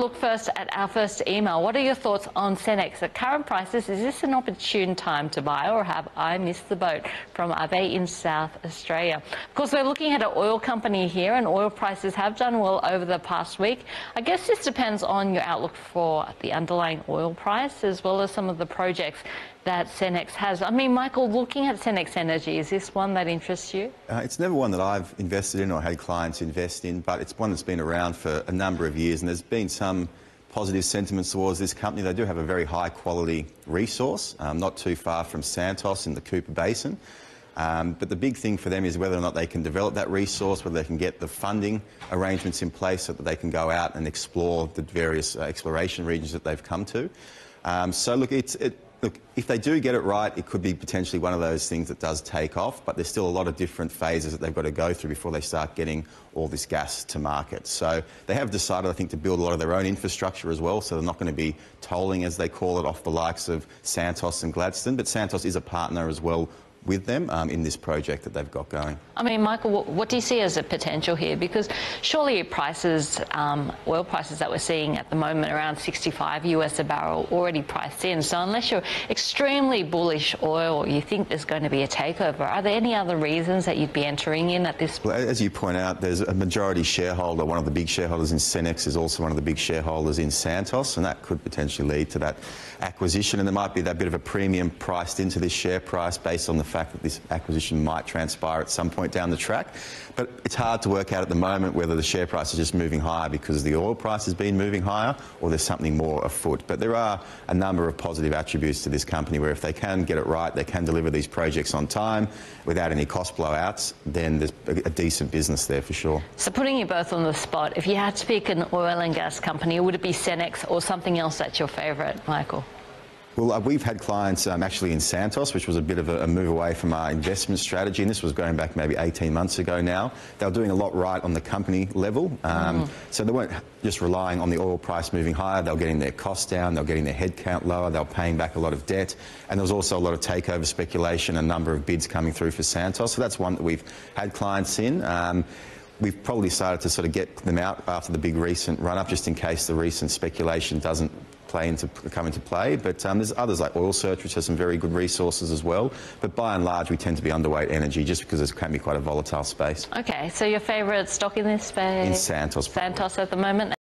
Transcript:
look first at our first email. What are your thoughts on Cenex at current prices? Is this an opportune time to buy, or have I missed the boat? From Abe in South Australia. Of course, we're looking at an oil company here, and oil prices have done well over the past week. I guess this depends on your outlook for the underlying oil price, as well as some of the projects that Cenex has. I mean, Michael, looking at Cenex Energy, is this one that interests you? It's never one that I've invested in or had clients invest in, but it's one that's been around for a number of years, and there's been some positive sentiments towards this company. They do have a very high quality resource, not too far from Santos in the Cooper Basin. But the big thing for them is whether or not they can develop that resource, whether they can get the funding arrangements in place so that they can go out and explore the various exploration regions that they've come to. Look, if they do get it right, it could be potentially one of those things that does take off, but there's still a lot of different phases that they've got to go through before they start getting all this gas to market. So they have decided, I think, to build a lot of their own infrastructure as well, so they're not going to be tolling, as they call it, off the likes of Santos and Gladstone, but Santos is a partner as well with them in this project that they've got going. I mean, Michael, what do you see as a potential here? Because surely prices, oil prices that we're seeing at the moment, around $65 a barrel, already priced in. So unless you're extremely bullish oil, you think there's going to be a takeover. Are there any other reasons that you'd be entering in at this point? Well, as you point out, there's a majority shareholder. One of the big shareholders in Cenex is also one of the big shareholders in Santos, and that could potentially lead to that acquisition. And there might be that bit of a premium priced into this share price based on the fact that this acquisition might transpire at some point down the track. But it's hard to work out at the moment whether the share price is just moving higher because the oil price has been moving higher, or there's something more afoot. But there are a number of positive attributes to this company where if they can get it right, they can deliver these projects on time without any cost blowouts, then there's a decent business there for sure. So putting you both on the spot, if you had to pick an oil and gas company, would it be Cenex or something else that's your favourite, Michael? Well, we've had clients actually in Santos, which was a bit of a move away from our investment strategy, and this was going back maybe 18 months ago now. They were doing a lot right on the company level, so they weren't just relying on the oil price moving higher. They were getting their costs down, they were getting their headcount lower, they were paying back a lot of debt, and there was also a lot of takeover speculation, a number of bids coming through for Santos, so that's one that we've had clients in. We've probably started to sort of get them out after the big recent run-up, just in case the recent speculation doesn't come into play, but there's others like Oil Search, which has some very good resources as well, but by and large we tend to be underweight energy just because it can be quite a volatile space. Okay, so your favourite stock in this space? In Santos. Santos at the moment.